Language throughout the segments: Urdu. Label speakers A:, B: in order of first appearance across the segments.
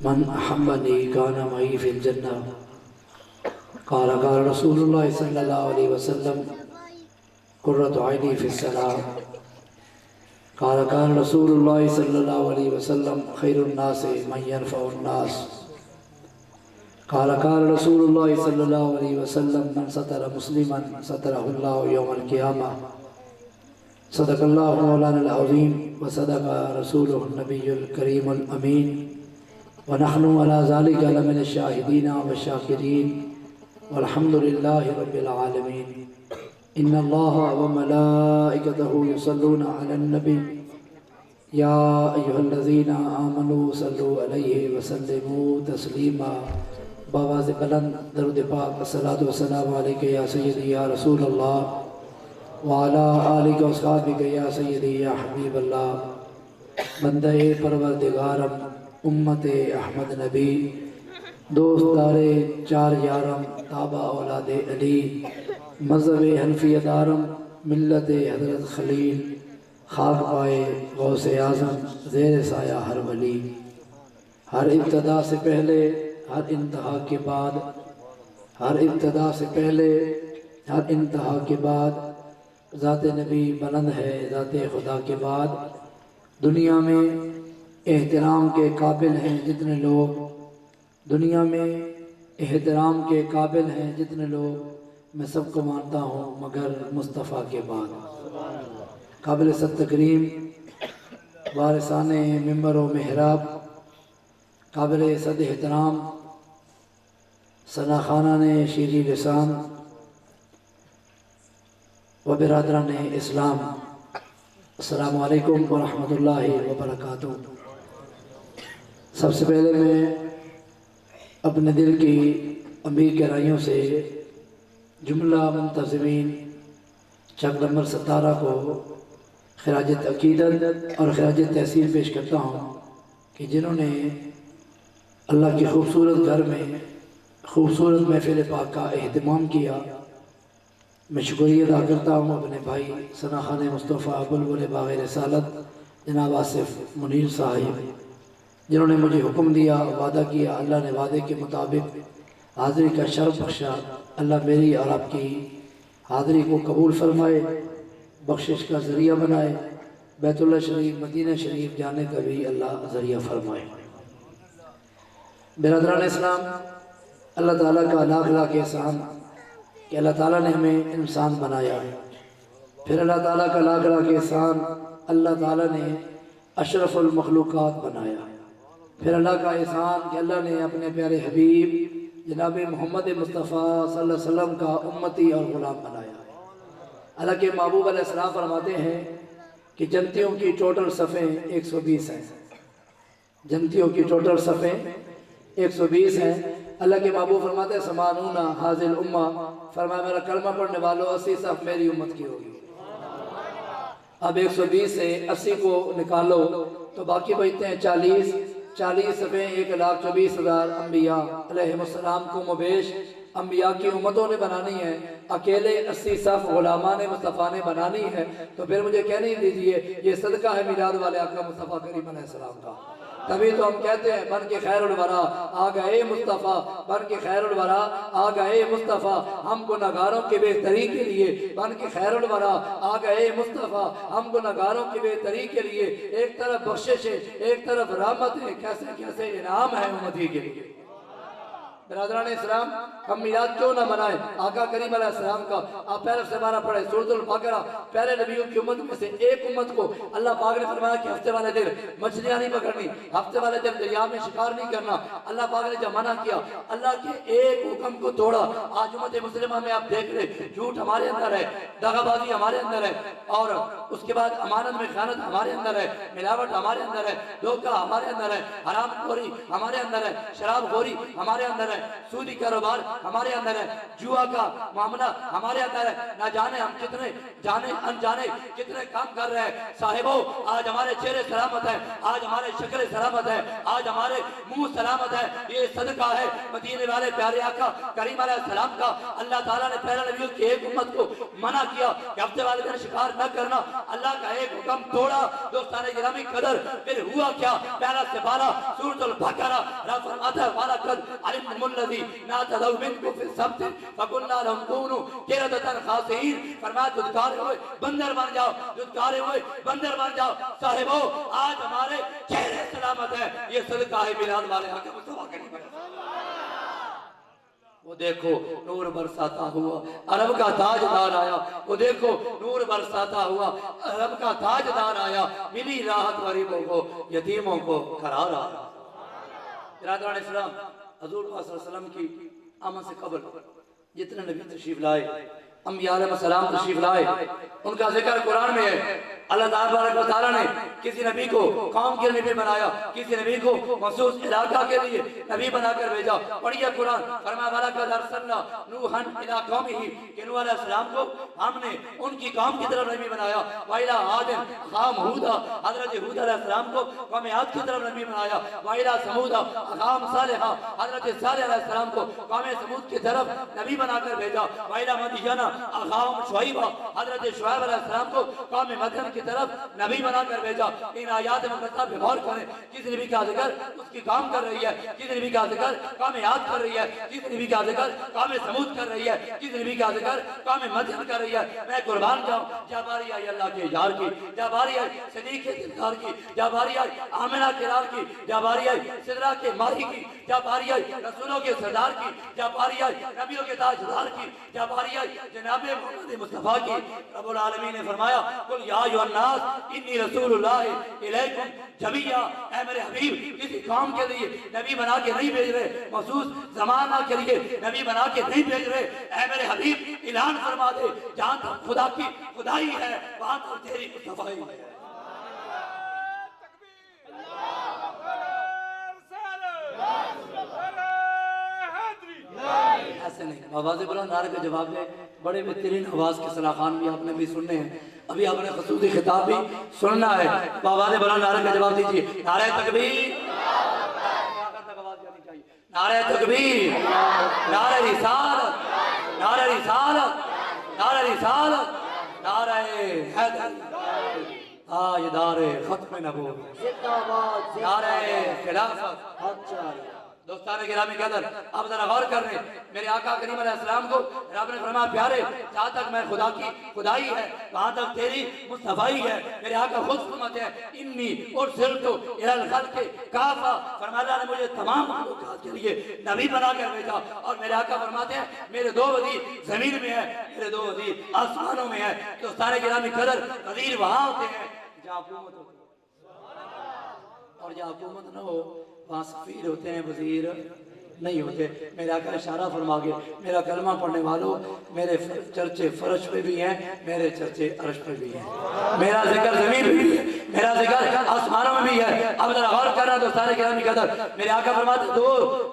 A: من أحبني كان معي في الجنة قال رسول الله صلى الله عليه وسلم قرة عيني في الصلاة قال رسول الله صلى الله عليه وسلم خير الناس من ينفع الناس قال رسول الله صلى الله عليه وسلم من ستر مسلما ستره الله يوم القيامة صدق الله مولانا العظيم وصدق رسوله النبي الكريم الأمين ونحن على ذلك لمن الشاهدين والشاكرين والحمد لله رب العالمين إن الله وملائكته يصلون على النبي يا أيها الذين آمنوا صلوا عليه وسلموا تسليما بآواز بلند درود پاک الصلاۃ والسلام علیک یا سیدی یا رسول اللہ وعلی آلک و اصحابک یا سیدی یا حبیب اللہ بندہ پروردگارم امت احمد نبی دوست دارے چار یارم تابع اولاد علی مذہب حنفیہ دارم ملت حضرت خلیل خاک پائے غوث اعظم زیر سایہ ہر ولی ہر ابتدا سے پہلے ہر انتہا کے بعد ہر ابتدا سے پہلے ہر انتہا کے بعد ذات نبی بلند ہے ذات خدا کے بعد دنیا میں احترام کے قابل ہیں جتنے لوگ دنیا میں احترام کے قابل ہیں جتنے لوگ میں سب کو مانتا ہوں مگر مصطفیٰ کے بعد قابل صد تکریم وارثان ممبر و محراب قابل صد احترام ثنا خانہ نے شیریں لسان و برادران اسلام السلام علیکم ورحمۃ اللہ وبرکاتہ۔ سب سے پہلے میں اپنے دل کی امیر گہرائیوں سے جملہ منتظمین چک نمبر 17 کو خراج عقیدت اور خراج تحسین پیش کرتا ہوں کہ جنہوں نے اللہ کے خوبصورت گھر میں خوبصورت محفل پاک کا اہتمام کیا۔ میں شکریہ ادا کرتا ہوں اپنے بھائی ثنا خان مصطفیٰ بلبل باغ رسالت جناب آصف منیر صاحب جنہوں نے مجھے حکم دیا وعدہ کیا، اللہ نے وعدے کے مطابق حاضری کا شرف بخشا۔ اللہ میری اور آپ کی حاضری کو قبول فرمائے، بخشش کا ذریعہ بنائے، بیت اللہ شریف مدینہ شریف جانے کا بھی اللہ ذریعہ فرمائے۔ برادران اسلام، اللہ تعالیٰ کا لاکھ لاکھ احسان کہ اللہ تعالیٰ نے ہمیں انسان بنایا، پھر اللہ تعالیٰ کا لاکھ لاکھ احسان اللہ تعالیٰ نے اشرف المخلوقات بنایا، پھر اللہ کا احسان کہ اللہ نے اپنے پیارے حبیب جناب محمد مصطفیٰ صلی اللہ علیہ وسلم کا امتی اور غلام بنایا۔ اللہ کے محبوب علیہ السلام فرماتے ہیں کہ جنتیوں کی ٹوٹل صفیں 120 ہیں، جنتیوں کی ٹوٹل صفیں 120 ہیں۔ اللہ کے محبوب فرماتے ہیں سمانون حاضر امہ، فرمایا میرا کلمہ پڑھنے والوں 80 صف میری امت کی ہوگی۔ اب 120 سے 80 کو نکالو تو باقی بچتے ہیں 40 صفیں 1,24,000 انبیاء علیہ السلام کو مبیش انبیاء کی امتوں نے بنانی ہے، اکیلے 80 صف غلامان مصطفیٰ نے بنانی ہے۔ تو پھر مجھے کہنے دیجئے یہ صدقہ ہے میلاد والے آقا مصطفیٰ کریم علیہ السلام کا۔ تبھی تو ہم کہتے ہیں بن کے خیر الورا آ گئے مصطفیٰ، بن کے خیر الورا آ گئے مصطفیٰ، ہم گناہگاروں کے بہتری کے لیے بن کے خیر الورا آ گئے مصطفیٰ، ہم گناہگاروں کے بہتری کے لیے۔ ایک طرف بخشش ہے، ایک طرف رحمت ہے، کیسے کیسے انعام ہے امتی کے لیے۔ برادران اسلام، ہم میلاد کیوں نہ منائیں آقا کریم علیہ السلام کا؟ آپ پہلے سے مانا پڑھے سورۃ البقرہ، پہلے نبیوں کی امت میں سے ایک امت کو اللہ پاک نے فرمایا کہ ہفتے والے دن مچھلیاں نہیں پکڑنی، ہفتے والے دن دریا میں شکار نہیں کرنا۔ اللہ پاک نے جب منع کیا، اللہ کے ایک حکم کو توڑا۔ آج امت مسلمہ میں آپ دیکھ رہے جھوٹ ہمارے اندر ہے، دغا بازی ہمارے اندر ہے، اور اس کے بعد امانت میں خیانت ہمارے اندر ہے، ملاوٹ ہمارے اندر ہے، دھوکہ ہمارے اندر ہے، حرام خوری ہمارے اندر ہے، شراب خوری ہمارے اندر ہے، سودی کاروبار ہمارے اندر ہے، جوا کا معاملہ ہمارے اندر ہے۔ نہ جانے ہم کتنے جانے انجانے کتنے کام کر رہے ہیں۔ صاحبوں، آج ہمارے چہرے سلامت ہے، آج ہمارے شکل سلامت ہے، آج ہمارے منہ سلامت ہے، یہ صدقہ ہے مدینے والے پیارے آقا کریم علیہ السلام کا۔ اللہ تعالیٰ نے پہلے نبیوں کی ایک امت کو منع کیا کہ ہفتے والے دن شکار نہ کرنا، اللہ کا ایک حکم توڑا۔ دوستان گرامی قدر، پھر ہوا کیا؟ پہلا سے 12 سورۃ البقرہ رب فرماتا ہے وَلَقَدْ عَلِمْتُمُ الَّذِي نَاتَدَوْا مِنْكُمْ فِي السَّبْتِ فَقُلْنَا لَهُمْ كُونُوا قِرَدَةً خَاسِئِينَ فرمایا دھتکارے ہوئے بندر بن جاؤ، دھتکارے ہوئے بندر بن جاؤ۔ صاحبو آج ہمارے چہرے سلامت ہے، یہ صدقہ ہے میلاد والے آقا مصطفیٰ کریم۔ وہ دیکھو نور برساتا ہوا عرب کا تاجدار آیا، وہ دیکھو نور برساتا ہوا عرب کا تاجدار آیا، ملی راحت غریبوں کو یتیموں کو قرار آیا۔ برادران اسلام، حضور صلی اللہ علیہ وسلم کی آمد سے قبل جتنے نبی تشریف لائے، انبیاء علیہ السلام تشریف لائے، ان کا ذکر قرآن میں ہے۔ اللہ تعالیٰ نے کسی نبی کو قوم کے نبی بنایا، کسی نبی کو مخصوص علاقہ کے لیے نبی بنا کر بھیجا۔ پڑھیے قرآن، فرمایا وَلَقَدْ أَرْسَلْنَا نُوحًا إِلَىٰ قَوْمِهِ کہ نوح علیہ السلام کو ہم نے ان کی قوم کی طرف نبی بنایا۔ وَإِلَىٰ عَادٍ أَخَاهُمْ هُودًا حضرت ہود علیہ السلام کو قوم عاد کی طرف نبی بنایا۔ وَإِلَىٰ ثَمُودَ أَخَاهُمْ صَالِحًا حضرت صالح علیہ السلام کو قوم ثمود کی طرف نبی بنا کر بھیجا۔ وَإِلَىٰ مَدْيَنَ أَخَاهُمْ شُعَيْبًا حضرت شعیب علیہ السلام کو قوم مدین کی طرف نبی بنا کر بھیجا۔ ان آیات مقدسہ پہ غور کریں، کس نبی کا ذکر اس کی قوم کر رہی ہے، کس نبی کا ذکر قوم عاد کر رہی ہے، کس نبی کا ذکر قوم ثمود کر رہی ہے، کس نبی کا ذکر قوم مدین کر رہی ہے۔ میں قربان جاؤں، جب باری آئی اللہ کے یار کی، جب باری آئی صدیق کے دلدار کی، جب باری آئی آمنہ کے لال کی، جب باری آئی سدرہ کے ماہی کی، جب باری آئی رسولوں کے سردار کی، جب باری آئی نبیوں کے تاجدار کی، جب باری آئی جناب محمد مصطفیٰ کی، رب العالمین نے فرمایا قل یا ایھا الناس انی رسول اللہ الیکم جمیعا، اے میرے حبیب کسی قوم کے لیے نبی بنا کے نہیں بھیج رہے، مخصوص زمانہ کے لیے نبی بنا کے نہیں بھیج رہے، اے میرے حبیب اعلان فرما دے جہاں تک خدا کی خدائی ہے وہاں تک تیری مصطفیٰ ہے۔ ایسے نہیں، آواز بلند نعرے کا جواب دے، بڑے بہترین آواز کے صلاح خان بھی آپ نے بھی سننے ہیں، ابھی آپ نے خصوصی خطاب بھی سننا ہے، آواز بلند نعرے کا جواب دیجئے، نعرہ تکبیر، نعرہ تکبیر، نعرہ رسالت، نعرہ رسالت، نعرہ رسالت، نعرہ حیدر، تاجدار ختم نبوت، نعرہ خلافت۔ دوستان گرامی قدر، آپ ذرا غور کر رہے ہیں، میرے آقا کریم علیہ السلام کو رب نے فرمایا پیارے جہاں تک میں خدا کی خدائی ہے وہاں تک تیری مصطفیٰ ہے۔ میرے آقا خود فرماتے ہیں انی ارسلت الی الخلق کافہ، فرمایا اللہ نے مجھے تمام مخلوقات کے لیے نبی بنا کر بھیجا۔ اور میرے آقا فرماتے ہیں میرے دو وزیر زمین میں ہیں، میرے دو وزیر آسمانوں میں ہیں۔ دوستان گرامی قدر، وزیر وہاں ہوتے ہیں جہاں حکومت ہوتی ہے، اور جہاں حکومت نہ ہو وہاں سفیر ہوتے ہیں، وزیر نہیں ہوتے۔ میرے آقا اشارہ فرما گئے میرا کلمہ پڑھنے والوں، میرے چرچے فرش پہ بھی ہیں، میرے چرچے عرش پہ بھی ہیں، میرا ذکر زمین پہ بھی ہے، میرا ذکر آسمانوں میں بھی ہے۔ اب ذرا غور کرنا دوستان گرامی قدر، میرے آقا فرماتے دو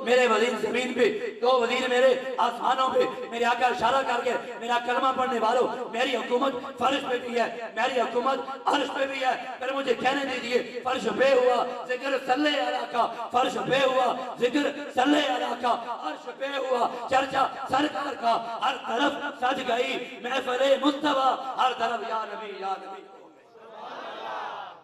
A: میرے وزیر زمین پہ، دو وزیر میرے آسمانوں پہ۔ میرے آقا اشارہ کر کے میرا کلمہ پڑھنے والوں، میری حکومت فرش پہ بھی ہے، میری حکومت عرش پہ بھی ہے۔ پھر مجھے کہنے دیجئے فرش پہ ہوا ذکر صلی اللہ کا، فرش پہ ہوا ذکر صلی اللہ کا، عرش پہ ہوا چرچا سرکار کا، ہر طرف سج گئی محفل مصطفیٰ، ہر طرف یا نبی یا نبی۔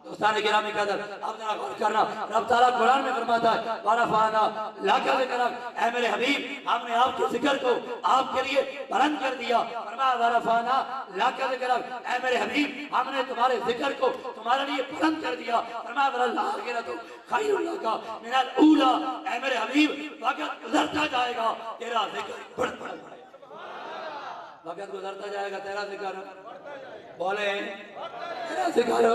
A: دوستان گرامی قدر، اب ذرا غور کرنا، رب تعالیٰ قرآن میں فرماتا ہے وَرَفَعْنَا لَكَ ذِكْرَكَ، اے میرے حبیب ہم نے آپ کے ذکر کو آپ کے لیے بلند کر دیا۔ فرمایا وَرَفَعْنَا لَكَ ذِكْرَكَ، اے میرے حبیب ہم نے تمہارے ذکر کو تمہارے لیے بلند کر دیا۔ فرمایا وَلَلْآخِرَةُ خَيْرٌ لَكَ مِنَ الْأُولَىٰ، اے میرے حبیب وقت گزرتا جائے گا تیرا ذکر بڑھتا جائے گا، وقت گزرتا جائے گا تیرا ذکر بولے تیرا ذکر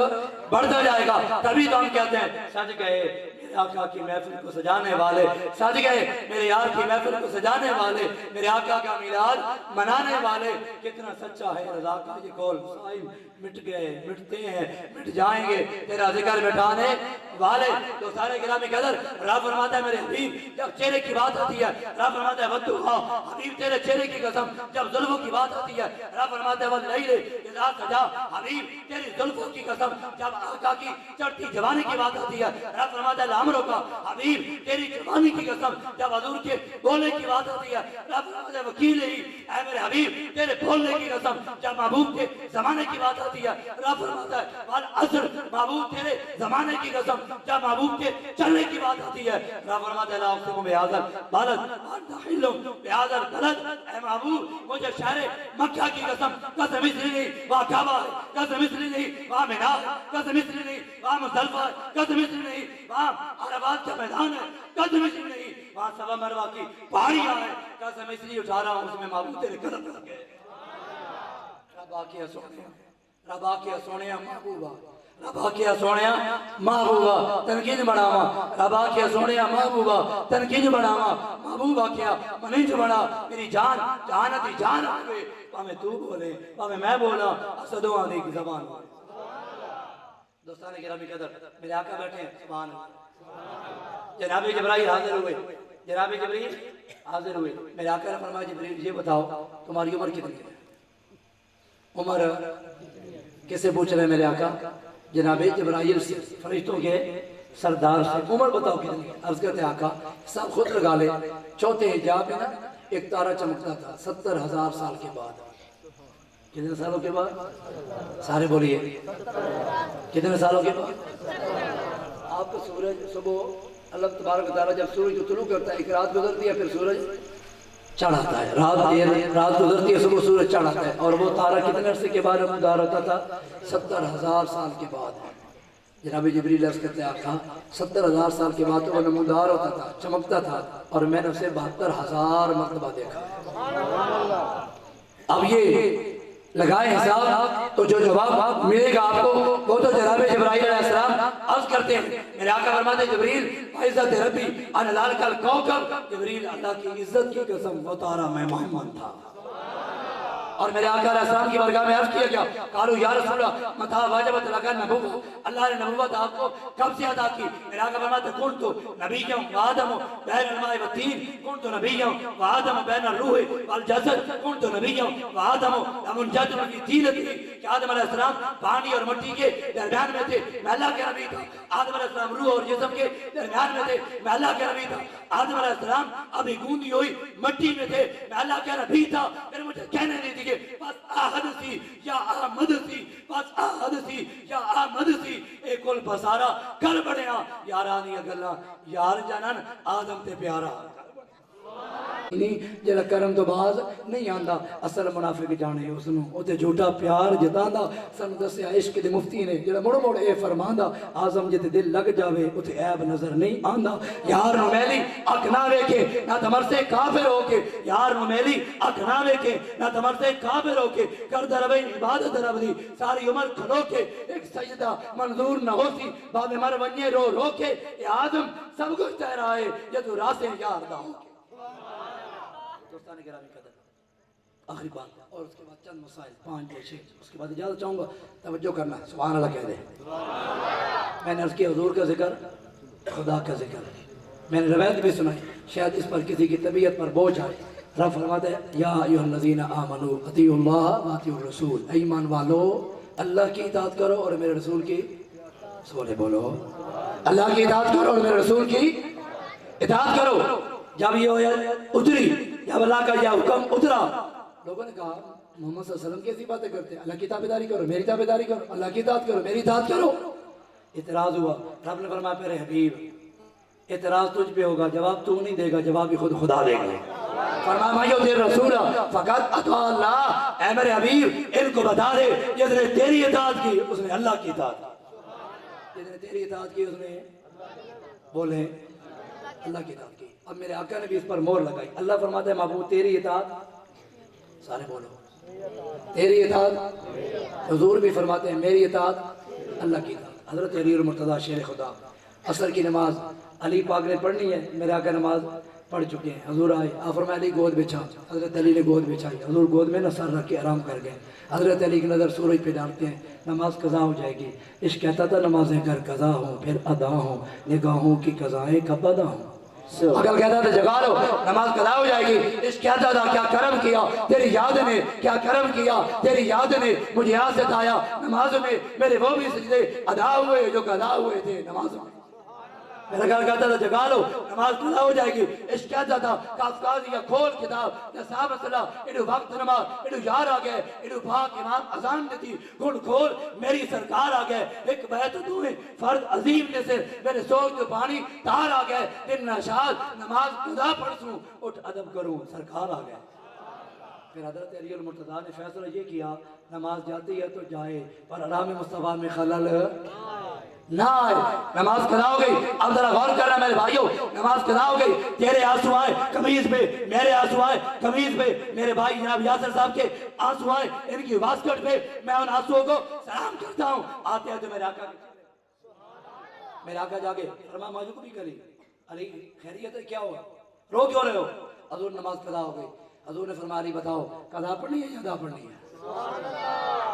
A: بڑھتا جائے گا۔ تبھی تو ہم کہتے ہیں سج گئے میرے آقا کی محفل کو سجانے والے، سج گئے میرے یار کی محفل کو سجانے والے، میرے آقا کا میلاد منانے والے۔ کتنا سچا ہے رضا کا یہ قول، صائم مٹ گئے مٹتے ہیں مٹ جائیں گے تیرا ذکر مٹانے والے۔ تو سارے گرامی قدر، رب فرماتا ہے میرے حبیب جب چہرے کی بات آتی ہے، رب فرماتا ہے وَالضُّحَىٰ، حبیب تیرے چہرے کی قسم جب زلفوں کی بات آتی ہے، رب فرماتا ہے وَاللَّيْلِ اِذَا سَجَىٰ، حبیب تیری زلفوں کی قسم جب آقا کی چڑھتی جوانی کی بات آتی ہے، رب فرماتا ہے لامروں کا، حبیب تیری جوانی کی قسم جب حضور کے بولنے کی بات آتی ہے، رب فرماتا ہے وکیل ہی، اے میرے حبیب تیرے بولنے کی قسم جب محبوب کے زمانے کی بات آتی ہے، رب فرماتا ہے والعصر، محبوب تیرے زمانے کی قسم جب محبوب کے چلنے کی بات آتی ہے رب فرماتے ہیں لا اقسم بہذا البلد وانت حل بہذا البلد، اے محبوب مجھے شہر مکہ کی قسم، قسم اس لیے نہیں وہاں کعبہ ہے، قسم اس لیے نہیں وہاں مینا ہے، قسم اس لیے نہیں وہاں مزدلفہ ہے، قسم اس لیے نہیں وہاں عرفات کا میدان ہے، قسم اس لیے نہیں وہاں صفا مروہ کی پہاڑیاں ہیں، قسم اس لیے اٹھا رہا ہوں اس میں محبوب تیرے قدم لگ گئے۔ رب آکیا سونیا، رب آکیا سونیا محبوبہ، رب آکیا سونیا محبوبہ تنقید بڑھاوا، رب آکیا سونیا محبوبہ تنقید بڑھاوا، محبوب آکیا منیج بڑھا، میری جان جانتی جان آگے پامیں تو بولے پامیں میں بولا اسدوں آنے کی زبان بولے۔ دوستان گرامی قدر میرے آقا بیٹھے ہیں سبحان اللہ، جناب جبرائیل حاضر ہوئے، جناب جبرائیل حاضر ہوئے، میرے آقا نے فرمایا جبرائیل یہ بتاؤ تمہاری عمر کتنی ہے؟ عمر کسے پوچھ رہے ہیں میرے آقا؟ جناب جبرائیل فرشتوں کے سردار سے عمر بتاؤ کتنی ہے؟ عرض کرتے ہیں آقا سب خود لگا لے، چوتھے حجاب میں نا ایک تارہ چمکتا تھا 70,000 سال کے بعد۔ کتنے سالوں کے بعد؟ سارے بولیے کتنے سالوں کے بعد؟ آپ کو سورج صبح اللہ تبارک و تعالیٰ جب سورج کو طلوع کرتا ہے ایک رات گزرتی ہے پھر سورج چڑھ آتا ہے، رات گزرتی ہے صبح سورج چڑھ آتا ہے، اور وہ تارہ کتنے عرصے کے بعد نمودار ہوتا تھا؟ 70,000 سال کے بعد۔ جناب جبریل عرض کرتے ہیں آقا 70,000 سال کے بعد تو وہ نمودار ہوتا تھا، چمکتا تھا، اور میں نے اسے 72,000 مرتبہ دیکھا ہے۔ اب یہ لگائے حساب تو جو جواب ملے گا آپ کو وہ تو جناب جبرائیل علیہ السلام عرض کرتے ہیں، میرے آقا فرماتے ہیں جبریل عزت ربی ان لال کل کوکب، جبریل اللہ کی عزت کی قسم وہ تارا میں محمد تھا۔ اور میرے آقا علیہ السلام کی بارگاہ میں عرض کیا گیا قالوا یا رسول اللہ متى واجبت لك النبوة، اللہ نے نبوت آپ کو کب سے عطا کی؟ میرے آقا فرماتے ہیں كنت نبيا وآدم بين الماء والطين، كنت نبيا وآدم بين الروح والجسد، كنت نبيا وآدم منجد في طينته، کہ آدم علیہ السلام پانی اور مٹی کے درمیان میں تھے، میں اللہ کے نبی تھا۔ آدم علیہ السلام روح اور جسم کے درمیان میں تھے، میں اللہ کے نبی تھا۔ آدم علیہ السلام ابھی گوندی ہوئی مٹی میں تھے، میں اللہ کے نبی تھا۔ پھر مجھے کہنے نہیں دیجئے بس آہد سی یا آمد سی، بس آہد سی یا آمد سی، ایک کل بسارا کر بڑھیا یارانی اگلا یار جانن آدم تے پیارا۔ جڑا کرم تو باز نہیں آندا اصل منافق جانے اس نو او تے جھوٹا پیار جتاندا۔ سن دسیا عشق دے مفتی نے جڑا مڑ مڑ اے فرماندا اعظم جتے دل لگ جاوے اوتے عیب نظر نہیں آندا۔ یار نو میلی اکھ نہ ویکھے نہ تمر سے کافر ہو کے، یار نو میلی اکھ نہ ویکھے نہ تمر سے کافر ہو کے، کردا رہے عبادت رب دی ساری عمر کھلو کے، ایک سجدہ منظور نہ ہوسی باب مر ونجے رو رو کے، اے آدم سب کچھ تیرا ہے یہ تو راستے یار دا ہو کے۔ دوستان گرامی قدر آخری بات اور اس کے بعد چند مسائل 5-6 اس کے بعد اجازت چاہوں گا، توجہ کرنا ہے سبحان اللہ کہہ دے۔ میں نے عرض کیا حضور کا ذکر خدا کا ذکر، میں نے روایت بھی سنائی، شاید اس پر کسی کی طبیعت پر بوجھ آئے۔ رب فرماتا ہے یا ایھا الذین آمنوا اطیعوا اللہ واطیعوا الرسول، اے ایمان والو اللہ کی اطاعت کرو اور میرے رسول کی سولے بولو، اللہ کی اطاعت کرو اور میرے رسول کی اطاعت کرو۔ جب یہ اتری جب اللہ کا یہ حکم اترا لوگوں نے کہا محمد صلی اللہ علیہ وسلم کیسی باتیں کرتے ہیں، اللہ کی تابعداری کرو میری تابعداری کرو، اللہ کی اطاعت کرو میری اطاعت کرو۔ اعتراض ہوا، رب نے فرمایا پیارے حبیب اعتراض تجھ پہ ہوگا، جواب تو نہیں دے گا، جواب بھی خود خدا دے گا۔ فرمایا میں یطیع الرسول فقط اطاع اللہ، اے میرے حبیب ان کو بتا دے جس نے تیری اطاعت کی اس نے اللہ کی اطاعت کی، جس نے تیری اطاعت کی اس نے بولے اللہ کی اطاعت کی۔ اب میرے آقا نے بھی اس پر مور لگائی، اللہ فرماتا ہے محبوب تیری اطاعت، سارے بولو تیری اطاعت، حضور بھی فرماتے ہیں میری اطاعت اللہ کی اطاعت۔ حضرت علی المرتضیٰ شیر خدا عصر کی نماز علی پاک نے پڑھنی ہے، میرے آقا نماز پڑھ چکے ہیں، حضور آئے آپ فرمایا علی گود بچھا، حضرت علی نے گود بچھائی، حضور گود میں نہ سر رکھ کے آرام کر گئے۔ حضرت علی کی نظر سورج پہ ڈالتے ہیں، نماز قضا ہو جائے گی، عشق کہتا تھا نمازیں کر قضا ہوں پھر ادا ہوں، نگاہوں کی قضائیں کب ادا ہوں۔ اگر کہتا تھا جگا لو نماز قضا ہو جائے گی، عشق کہتا تھا کیا کرم کیا تیری یاد نے، کیا کرم کیا تیری یاد نے مجھے یاد ستایا، نماز میں میرے وہ بھی سجدے ادا ہوئے جو قضا ہوئے تھے نماز میں۔ میرا گھر کہتا تھا جگا لو نماز قضا ہو جائے گی. عشق کہتا تھا کافکازی یا کھول کتاب یا صاحب صلاح انہوں وقت نماز انہوں یار آ گئے انہوں پاک امام اذان دیتی گھن کھول میری سرکار آ گئے ایک بیت دوئے فرد عظیم نے سے میرے سوچ جو پانی تار آ گئے دن نشاد نماز قضا پڑھ سوں اٹھ ادب کروں سرکار آ گئے. پھر حضرت علی المرتضیٰ نے فیصلہ یہ کیا نماز جاتی ہے تو جائے پر علام مصطفیٰ میں خلل نہ آئے. نماز قضا ہو گئی. اب ذرا غور کرنا میرے بھائیوں نماز قضا ہو گئی. تیرے آنسو آئے قمیض پہ میرے آنسو آئے قمیض پہ میرے بھائی جناب یاسر صاحب کے آنسو آئے ان کی واسکٹ پہ میں ان آنسوؤں کو سلام کرتا ہوں. آتے ہیں تو میرے آقا جاگے فرما ماجو کو بھی کری علی خیریت ہے کیا ہوا رو کیوں رہے ہو. حضور نماز قضا ہو گئی. حضور نے فرمایا علی بتاؤ قضا پڑھنی ہے یا ادا پڑھنی ہے.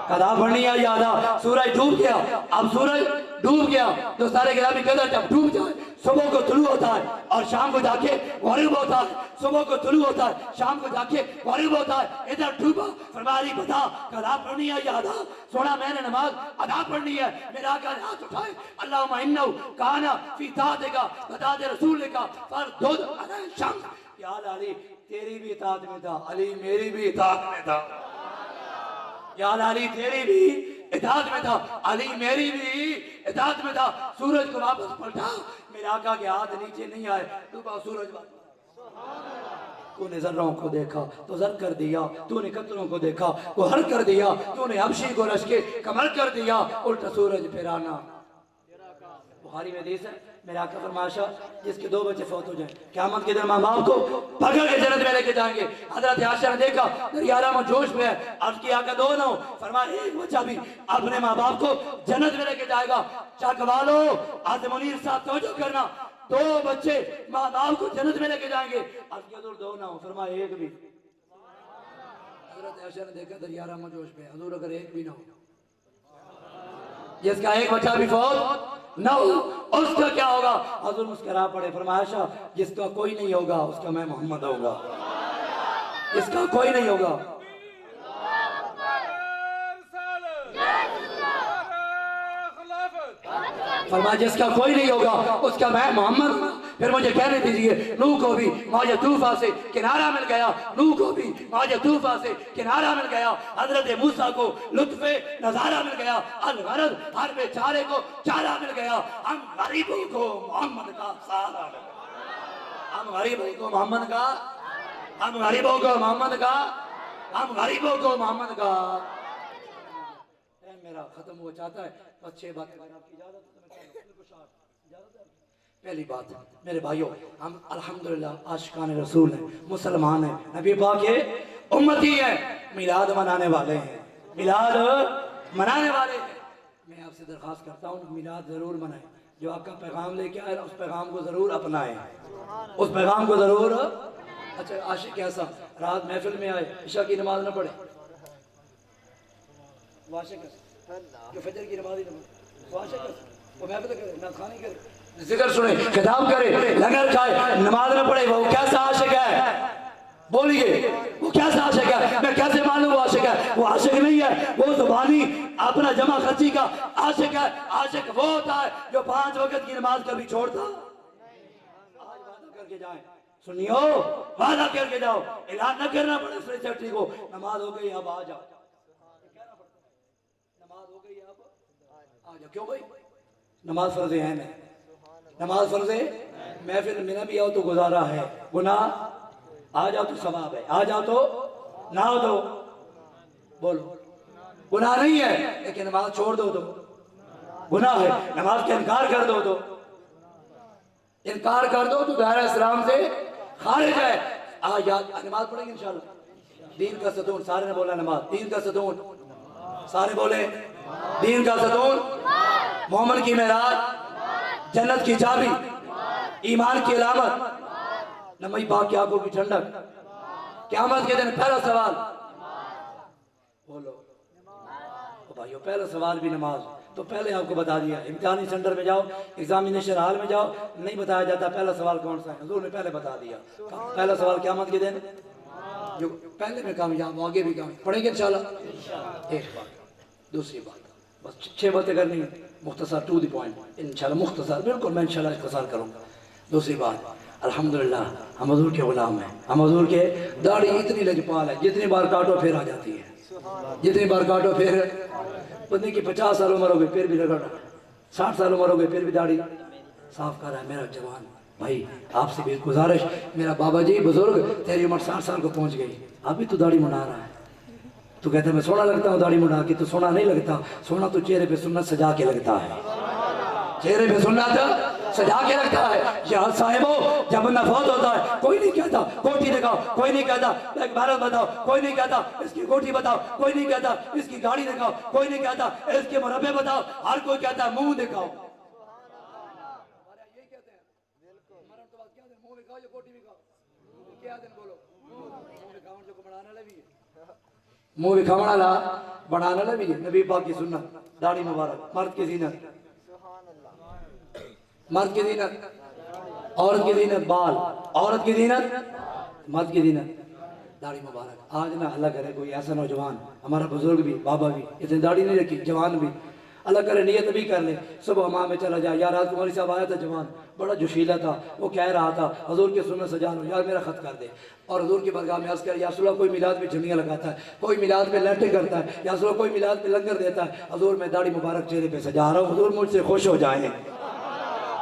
A: قضا پڑھنی ہے یا ادا. سورج ڈوب گیا. اب سورج ڈوب گیا تو سارے گرامی قدر جب ڈوب جائے صبح کو طلوع ہوتا ہے اور شام کو جا کے غروب ہوتا ہے. صبح کو طلوع ہوتا ہے شام کو جا کے غروب ہوتا ہے. ادھر ڈوبا فرمایا علی بتا قضا پڑھنی ہے یا ادا. سونا میں نے نماز ادا پڑھنی ہے. میرا آقا نے ہاتھ اٹھائے اللہم انہو کانا فی طاعتک وطاعت رسولک فردد علی الشمس. یا علی تیری بھی اطاعت میں تھا علی میری بھی اطاعت میں تھا. یا علی تیری بھی اطاعت میں تھا علی میری بھی اطاعت میں تھا. سورج کو واپس پلٹا میرے آقا کے ہاتھ نیچے نہیں آئے ڈوبا سورج تو نے ذروں کو دیکھا تو زر کر دیا تو نے قطروں کو دیکھا وہ ہر کر دیا تو نے حبشی کو رشکے کمر کر دیا الٹا سورج پھرانا. بخاری میں حدیث ہے میرے آقا فرمایا جس کے 2 بچے فوت ہو جائیں قیامت کے دن ماں باپ کو پکڑ کے جنت میں لے کے جائیں گے. حضرت عائشہ نے دیکھا دریارہ میں جوش میں ہے عرض کی آقا 2 نہ ہو فرمایا ایک بچہ بھی اپنے ماں باپ کو جنت میں لے کے جائے گا. چک والو آج منیر صاحب توجہ کرنا 2 بچے ماں باپ کو جنت میں لے کے جائیں گے. عرض کی حضور 2 نہ ہو فرمایا ایک بھی. حضرت عائشہ نے دیکھا دریارہ میں جوش میں حضور اگر ایک بھی نہ ہو جس کا ایک بچہ بھی فوت نہ ہو اس کا کیا ہوگا. حضور مسکرا پڑے فرمایا جس کا کوئی نہیں ہوگا اس کا میں محمد ہوگا. جس کا کوئی نہیں ہوگا فرمایا جس کا کوئی نہیں ہوگا اس کا میں محمد ہوں. پھر مجھے کہنے دیجئے نوح کو بھی موج طوفان سے کنارہ مل گیا. نوح کو بھی موج طوفان سے کنارہ مل گیا. حضرت موسیٰ کو لطف نظارہ مل گیا. الغرض ہر بیچارے کو چارہ مل گیا. ہم غریبوں کو محمد کا سہارا مل گیا. ہم غریبوں کو محمد کا ہم غریبوں کو محمد کا ہم غریبوں کو محمد کا. میرا ختم ہو چاہتا ہے بس 6 باتیں آپ کی اجازت ہے. پہلی بات میرے بھائیوں ہم الحمدللہ عاشقان رسول ہیں مسلمان ہیں نبی پاک کے امتی ہیں میلاد منانے والے ہیں میلاد منانے والے ہیں. میں آپ سے درخواست کرتا ہوں میلاد ضرور منائیں. جو آپ کا پیغام لے کے آئے اس پیغام کو ضرور اپنائیں. اس پیغام کو ضرور. اچھا عاشق کیسا رات محفل میں آئے عشاء کی نماز نہ پڑھے جو فجر کی نماز ہی نہ پڑھے وہ عاشق کیسا وہ محفل کرے نہ خانی کرے ذکر سنے خطاب کرے لنگر کھائے نماز نہ پڑھے وہ کیسا عاشق ہے. بولیے وہ کیسا عاشق ہے. میں کیسے معلوم وہ عاشق ہے. وہ عاشق نہیں ہے وہ زبانی اپنا جمع خرچی کا عاشق ہے. عاشق وہ ہوتا ہے جو 5 وقت کی نماز کبھی چھوڑتا. آج وعدہ کر کے جائیں سنیو وعدہ کر کے جاؤ اعلان نہ کرنا پڑے سیکرٹری کو نماز ہو گئی اب آ جاؤ. نماز ہو گئی اب آ جاؤ. کیوں بھائی نماز فرض ہے میں نماز فرض ہے. محفل میں نہ بھی آؤ تو گزارا ہے گناہ آ جاؤ تو ثواب ہے آ جاؤ تو نہ ہو تو بولو گناہ نہیں ہے لیکن نماز چھوڑ دو تو گناہ ہے. نماز کا انکار کر دو تو دائرہ اسلام سے خارج ہے. آج نماز پڑھیں گے انشاءاللہ. دین کا ستون سارے نے بولا نماز. دین کا ستون سارے بولے دین کا ستون. مومن کی معراج جنت کی چابی ایمان کی علامت نمائی پاک کی آنکھوں کی ٹھنڈک. قیامت کے دن پہلا سوال بولو بھائیو پہلا سوال بھی نماز. تو پہلے آپ کو بتا دیا امتحانی سینٹر میں جاؤ ایگزامینیشن ہال میں جاؤ نہیں بتایا جاتا پہلا سوال کون سا ہے. حضور نے پہلے بتا دیا پہلا سوال قیامت کے دن جو پہلے میں کامیاب آگے بھی کامیاب. پڑھیں گے انشاءاللہ. ایک بات دوسری بات بس 6 باتیں کرنی ہیں. مختصر ٹو دی پوائنٹ انشاءاللہ، مختصر بالکل میں انشاءاللہ اختصار کروں گا۔ دوسری بات، الحمدللہ ہم حضور کے غلام ہیں، ہم حضور کے داڑھی اتنی لجپال ہے جتنی بار کاٹو پھر آ جاتی ہے، جتنی بار کاٹو پھر، بندے کی 50 سال عمر ہو گئی پھر بھی لگا، 60 سال عمر ہو گئی پھر بھی داڑھی صاف کر رہا ہے۔ میرا جوان بھائی آپ سے بھی گزارش، میرا بابا جی بزرگ تیری عمر 60 سال کو پہنچ گئی، ابھی تو داڑھی منڈا رہا ہے، تو کہتا ہے میں سونا لگتا ہوں داڑھی منڈا کے، تو سونا نہیں لگتا، سونا تو چہرے پہ سنت سجا کے لگتا ہے، چہرے پہ سنت سجا کے لگتا ہے۔ یا صاحبو جب بندہ فوت ہوتا ہے کوئی نہیں کہتا کوٹھی دکھاؤ، کوئی نہیں کہتا ایک بھارت بتاؤ، کوئی نہیں کہتا اس کی کوٹھی بتاؤ، کوئی نہیں کہتا اس کی گاڑی دکھاؤ، کوئی نہیں کہتا اس کے مربع بتاؤ، ہر کوئی کہتا ہے منہ دکھاؤ۔ منہ دکھاونا لا بنانا لا بھی نبی پاک کی سنت، داڑھی مبارک، مرد کی زینت، مرد کی زینت، عورت کی زینت بال، عورت کی زینت مرد کی زینت داڑھی مبارک۔ آج نہ اللہ کرے کوئی ایسا نوجوان، ہمارا بزرگ بھی بابا بھی اتنی داڑھی نہیں رکھی، جوان بھی اللہ کرے نیت بھی کر لے، صبح امام میں چلا جائے۔ یار رات کو مولوی صاحب آیا تھا جوان، بڑا جوشیلا تھا، وہ کہہ رہا تھا حضور کی سنت سجا لو یار میرا خط کر دے، اور حضور کی برگاہ میں عرض کر یا رسول اللہ کوئی میلاد پہ جھنڈیاں لگاتا ہے، کوئی میلاد پہ لٹے کرتا ہے، یا رسول اللہ کوئی میلاد پہ لنگر دیتا ہے، حضور میں داڑھی مبارک چہرے پہ سجا رہا ہوں، حضور مجھ سے خوش ہو جائیں،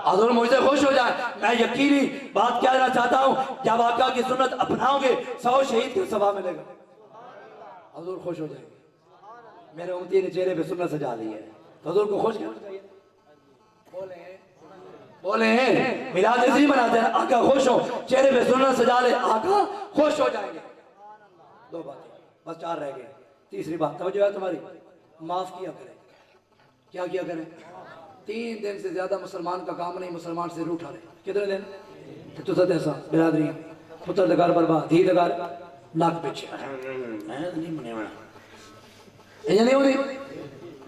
A: حضور مجھ سے خوش ہو جائے۔ میں یقینی بات کہنا چاہتا ہوں، جب آقا کی سنت اپناؤ گے 100 شہید کے ثواب ملے گا، حضور خوش ہو جائیں گے۔ میرے امتی نے چہرے پہ سنت سجا دی ہے، تو حضور کو خوش کرنا چاہیے۔ بولیں میلاد اس لیے مناتے ہیں آقا خوش ہو، چہرے پہ سنت سجا لے آقا خوش ہو جائیں گے۔ دو باتیں بس، 4 رہ گئے۔ تیسری بات توجہ ہے تمہاری، معاف کیا کریں۔ کیا کیا کریں؟ 3 دن سے زیادہ مسلمان کا کام نہیں مسلمان سے روٹھا رہے۔ کتنے دن؟ تو سد ایسا برادری پتر دگار برباد دھی دگار ناک پیچھے نہیں منے ہونا یہ نہیں ہوتی،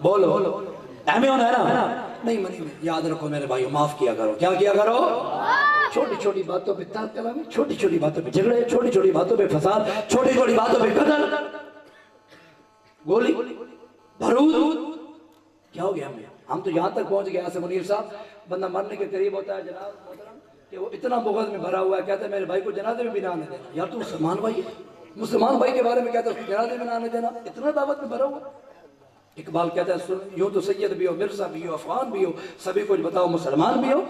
A: بولو اہمی ہونا ہے نا، نہیں منی میں۔ یاد رکھو میرے بھائیو، معاف کیا کرو۔ کیا کیا کرو؟ چھوٹی چھوٹی باتوں پہ ترک کلامی، چھوٹی چھوٹی باتوں پہ جھگڑے، چھوٹی چھوٹی باتوں پہ فساد، چھوٹی چھوٹی باتوں پہ قتل، گولی بارود۔ کیا ہو گیا ہمیں؟ ہم تو یہاں تک پہنچ گئے۔ ایسے منیر صاحب بندہ مرنے کے قریب ہوتا ہے جناب محترم کہ وہ اتنا بغض میں بھرا ہوا ہے، کہتا ہے میرے بھائی کو جنازے میں بھی نہ آنے دینا۔ یار تو مسلمان بھائی ہے، مسلمان بھائی کے بارے میں کہتا ہے اس کو جنازے میں نہ آنے دینا، اتنا دعوت میں بھرا ہوا۔ اقبال کہتا ہے یوں تو سید بھی ہو، مرزا بھی ہو، افغان بھی ہو، سبھی کچھ بتاؤ مسلمان بھی ہو۔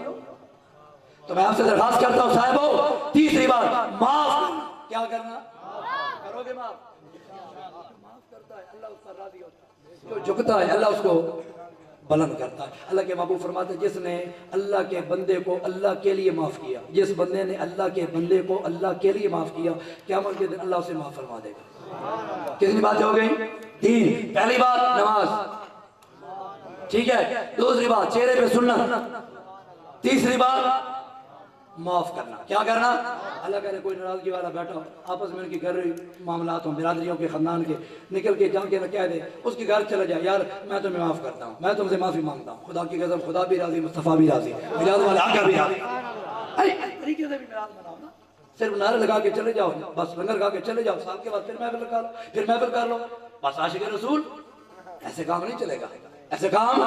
A: تو میں آپ سے درخواست کرتا ہوں صاحبو، تیسری بار معاف۔ کیا کرنا؟ کرو گے معاف؟ معاف کرتا ہے اللہ، اس پر راضی ہوتا ہے، جو جھکتا ہے اللہ اس کو بلند کرتا ہے۔ اللہ کے محبوب فرماتے ہیں جس نے اللہ کے بندے کو اللہ کے لیے معاف کیا، جس بندے نے اللہ کے بندے کو اللہ کے لیے معاف کیا، قیامت کے دن اللہ اسے معاف فرما دے گا۔ کتنی باتیں ہو گئی؟ 3۔ پہلی بات نماز، ٹھیک ہے۔ دوسری بات چہرے پہ سنت، تیسری بات معاف کرنا۔ کیا کرنا؟ اللہ کرے کوئی ناراضگی والا بیٹھا ہو، آپس میں ان کی گھر معاملات ہوں، برادریوں کے خاندان کے، نکل کے جا کے نہ کہہ دے، اس کی گھر چلا جائے، یار میں تمہیں معاف کرتا ہوں، میں تم سے معافی مانگتا ہوں، خدا کی قسم خدا بھی راضی، مصطفیٰ بھی راضی، میلاد والے آقا بھی راضی۔ طریقے سے بھی میلاد مناؤ نا، صرف نعرے لگا کے چلے جاؤ، بس لنگر کھا کے چلے جاؤ، سال کے بعد پھر محفل کر لو، پھر محفل کر لو، بس عاشق رسول۔ ایسے کام نہیں چلے گا، ایسے کام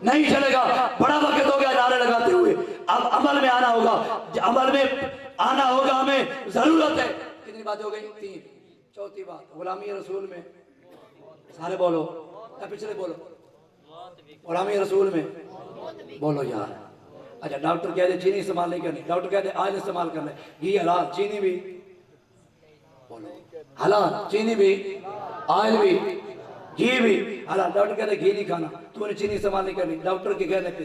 A: نہیں چلے گا۔ بڑا وقت ہو گیا نعرے لگاتے ہوئے، اب عمل میں آنا ہوگا، عمل میں آنا ہوگا، ہمیں ضرورت ہے۔ کتنی باتیں ہو گئی؟ 3۔ چوتھی بات غلامی رسول میں، سارے بولو یا پچھلے بولو، غلامی رسول میں بولو یار۔ اچھا ڈاکٹر کہہ دے چینی استعمال نہیں کرنی، ڈاکٹر کہہ دے آئل استعمال کرنا، گھی حلال، چینی بھی بولو حلال، چینی بھی، آئل بھی، گھی بھی حلال۔ ڈاکٹر کہتے ہیں گھی نہیں کھانا، تو نے چینی استعمال نہیں کرنی، ڈاکٹر کے کہنے پہ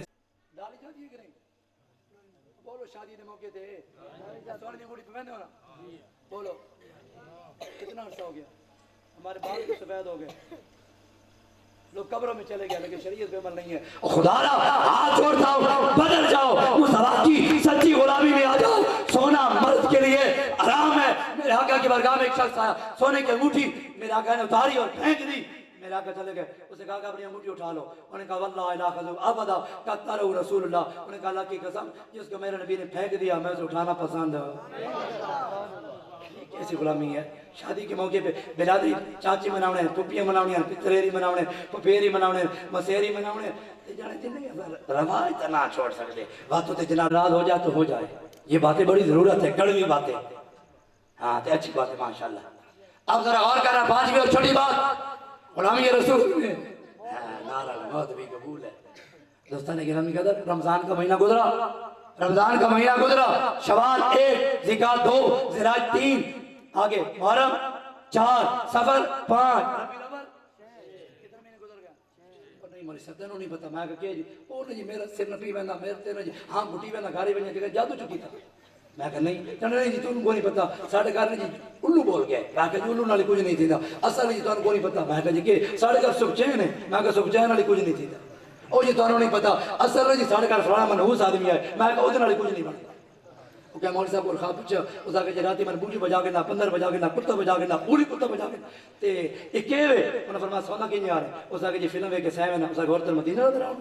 A: داڑھی چھوڑ دیے کہ نہیں؟ بولو شادی کے موقع تے سونے کی گھوڑی پہ پہنے ہونا، بولو کتنا عرصہ ہو گیا، ہمارے بال بھی سفید ہو گئے، لوگ قبروں میں چلے گئے لیکن شریعت پہ عمل نہیں ہے۔ خدا را ہاتھ چھوڑتا ہوں، بدل جاؤ، مصطفیٰ کی سچی غلامی میں آ جاؤ۔ سونا مرد کے لیے حرام ہے۔ میرے آقا کی بارگاہ میں ایک شخص آیا، سونے کی انگوٹھی میرے آقا نے اتاری اور پھینک دی۔ میرے آقا چلے گئے، اسے کہا کہ اپنی انگوٹھی اٹھا لو، انہوں نے کہا واللہ الہ خذو ابدا قتلہ رسول اللہ، انہوں نے کہا اللہ کی قسم جس کو میرے نبی نے پھینک دیا میں اسے اٹھانا پسند ہے۔ کیسی غلامی ہے؟ شادی کے موقع پہ برادری چاچی مناونے ہیں، پھپھیاں مناونے ہیں، پتریری مناونے ہیں، پپیری مناونے ہیں، مسیری مناونے ہیں، جانے جنہیں رواج تو نہ چھوڑ سکتے، باتوں تے جناب راز ہو جائے تو ہو جائے، یہ باتیں بڑی ضرورت ہے، کڑوی باتیں، ہاں تے اچھی بات ہے ماشاءاللہ۔ اب ذرا غور کرنا، پانچویں اور چھوٹی بات غلامی رسول میں نعرہ موت بھی قبول ہے۔ دوستان گرامی قدر، رمضان کا مہینہ گزرا، رمضان کا مہینہ گزرا، شوال 1، ذیقعدہ 2، ذیلحج 3، آگے محرم 4، صفر 5، ربیع الاول 6، کتنے مہینے گزر گئے؟ اور نہیں مری سب دنوں نہیں پتا، میں کہا کہ جی اور نہیں جی میرا سر نہ پی ویندہ، میرے تیرہ جی ہاں گھٹی ویندہ، گھاری ویندہ جگہ جادو چکی تھا۔ میں کہا نہیں نہیں جی تم کو نہیں پتا، ساڑھے گھر نے جی الو بول گئے، میں کہا جی الو نالی کچھ نہیں تھی تھا، اصل جی تم کو نہیں پتا، میں کہا جی کہ ساڑھے گھر سکھ چین ہے، میں کہا سکھ چین نالی کچھ نہیں تھی تھا، او جی تم نہیں پتا، اصل جی ساڑھے گھر فلانا منحوس آدمی ہے، میں کہا ادھر نالی کچھ نہیں بنتا۔ وہ کہا مولوی صاحب کو خواب پوچھا، اس آگے جراتی من بوجی بجا گنا، پندر بجا گنا، کتا بجا گنا، پوری کتا بجا گنا، تے ایک کیوے انہوں فرمایا سونا کی نہیں آ رہے، اس آگے جی فلم ہے کہ سہوے نا، اس آگے عورتر مدینہ نظر آؤں،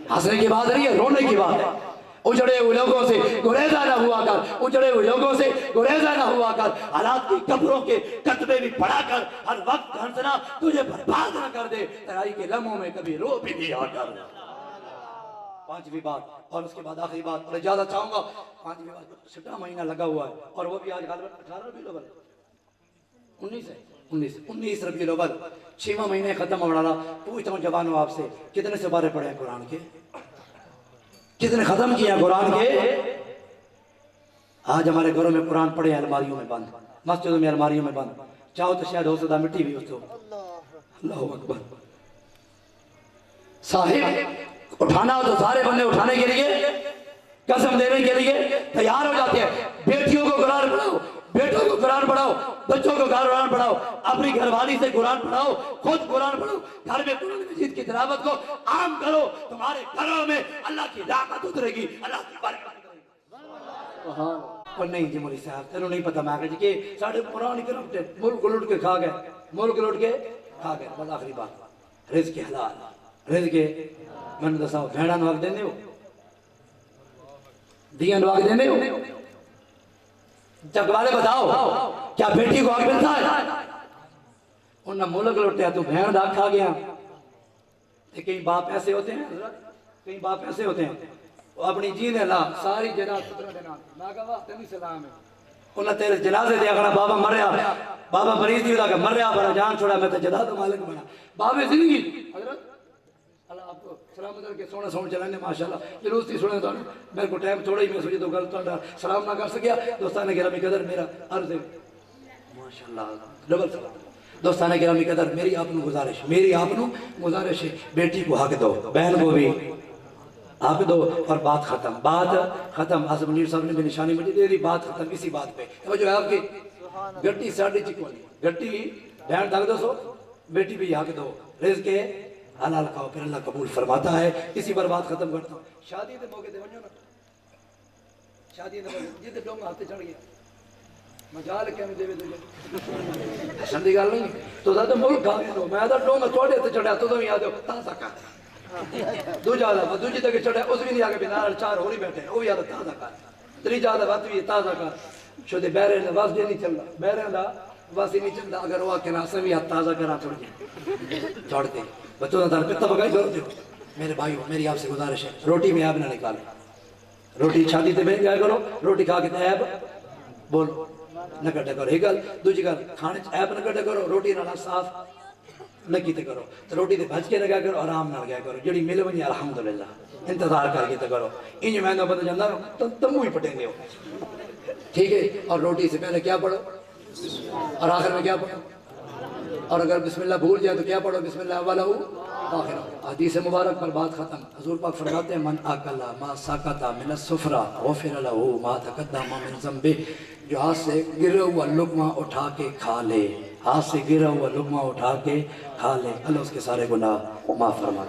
A: ہنسنے کی بات نہیں ہے، رونے کی بات ہے۔ اجڑے ہوئے لوگوں سے گریزہ نہ ہوا کر، اجڑے ہوئے لوگوں سے گریزہ نہ ہوا کر، حالات کی قبروں کے کتبے بھی پڑھا کر، ہر وقت ہنسنا تجھے برباد نہ کر دے، ترائی کے لمحوں میں کبھی رو بھی دیا کر۔ پانچویں بات اور اس کے بعد آخری بات، اور اجازت چاہوں گا، پانچویں بات 6واں مہینہ لگا ہوا ہے اور وہ بھی آج غالباً 18 ربیع الاول 19 ربیع الاول 6واں مہینے ختم ہو رہا۔ پوچھتا ہوں جوانوں آپ سے، کتنے سے بارے پڑھے ہیں قرآن کے؟ کتنے ختم کیا قرآن کے؟ آج ہمارے گھروں میں قرآن پڑھے ہیں الماریوں میں بند، مسجدوں میں الماریوں میں بند، چاہو تو شاید ہو سکتا مٹی بھی اس کو۔ اللہ اکبر۔ صاحب اٹھانا ہو تو سارے بندے اٹھانے کے لیے، قسم دینے کے لیے تیار ہو جاتے ہیں۔ بیٹیوں کو قرآن پڑھاؤ، بیٹوں کو قرآن پڑھاؤ، بچوں کو قرآن پڑھاؤ، اپنی گھر والی سے قرآن پڑھاؤ، خود قرآن پڑھو، گھر میں قرآن مجید کی تلاوت کو عام کرو، تمہارے گھروں میں اللہ کی رحمت اترے گی، اللہ کی برکت اترے گی۔ اور نہیں جی مولوی صاحب تینوں نہیں پتا، میں کہا جی کہ ساڑھے قرآن کے لوٹے ملک لوٹ کے کھا گئے، ملک لوٹ کے کھا گئے۔ بس آخری بات، رزق حلال، رزق میں نے دساؤ بھیڑا نواق دینے ہو، دیاں نواق دینے ہو، جگ والے بتاؤ کیا بیٹی کو حق ملتا ہے؟ انہاں ملک لوٹیا تو بھیڑ دا کھا گیا۔ کئی باپ ایسے ہوتے ہیں، کئی باپ ایسے ہوتے ہیں وہ اپنی جی نے لا ساری جناز پترہ دینا، میں کہا واہ تیری سلام ہے، انہاں تیرے جنازے دیا کرنا بابا مریا، بابا مریض نہیں ہوتا کہ مریا بڑا جان چھوڑا میں تو جدا تو مالک بنا، بابے زندگی حضرت اللہ آپ کو سلام کر کے سونا سون چلانے ماشاءاللہ جلوس تھی سنے تو میرے کو ٹائم تھوڑا ہی میں سوچے تو غلط سلام نہ کر سکیا۔ دوستان گرامی قدر میرا عرض ہے ماشاءاللہ ڈبل سلام۔ دوستان گرامی قدر میری آپ کو گزارش، میری آپ کو گزارش ہے، بیٹی کو حق دو، بہن کو بھی حق دو، اور بات ختم، بات ختم۔ آصف منیر صاحب نے بھی نشانی مجھے دے دی، بات ختم اسی بات پہ۔ جو ہے آپ کی گٹی ساڑھی چکوانی، گٹی بہن داغ دو سو، بیٹی بھی حق دو، رزق کے حلال کھاؤ، پھر اللہ قبول فرماتا ہے۔ اسی پر بات ختم کرتا ہوں۔ شادی دے موقع دے ونجو نا، شادی دے موقع جی تے ڈونگا ہاتھ چڑھ گیا، مجال کیا میں دے تجھے شندی گال نہیں تو زیادہ ملک کھا گیا، میں آدھا ڈونگا توڑے تے چڑھیا تو بھی یاد ہو تازہ کر، دو جالا دوجی تک چڑھیا اس بھی نہیں آگے بنار چار ہو رہی بیٹھے وہ یاد تازہ کر، تری جالا بات بھی تازہ کر، شدے بیرے نے واس دے نہیں چلتا، بیرے دا واسی نہیں چلتا، اگر وہ آکے ناسے بھی تازہ کرا چھوڑ گیا چھوڑ دے بچوں نے پتہ پکائی چھوڑ دے۔ میرے بھائیو میری آپ سے گزارش ہے، روٹی میں عیب نہ نکالے، روٹی شادی تے بہن جایا کرو، روٹی کھا کے عیب بول نہ کٹے کرو، ایک گل دوسری گل کھانے عیب نہ کٹے کرو، روٹی نہ صاف نہ کیتے کرو، تو روٹی تے بھج کے لگا کرو، آرام نہ لگا کرو، جڑی مل ونی الحمدللہ انتظار کر کے کرو، انج میں نہ بندہ جاندا تمو ہی پٹیں گے ٹھیک ہے۔ اور روٹی سے پہلے کیا پڑھو اور آخر میں کیا پڑھو، اور اگر بسم اللہ بھول جائے تو کیا پڑھو، بسم اللہ اولہ آخر۔ حدیث مبارک پر بات ختم۔ حضور پاک فرماتے ہیں من اکلا ما سکت من السفرہ غفر لہ ما تقدم من ذنبہ، جو ہاتھ سے گرا ہوا لقمہ اٹھا کے کھا لے، ہاتھ سے گرا ہوا لقمہ اٹھا کے کھا لے، اللہ اس کے سارے گناہ معاف فرما۔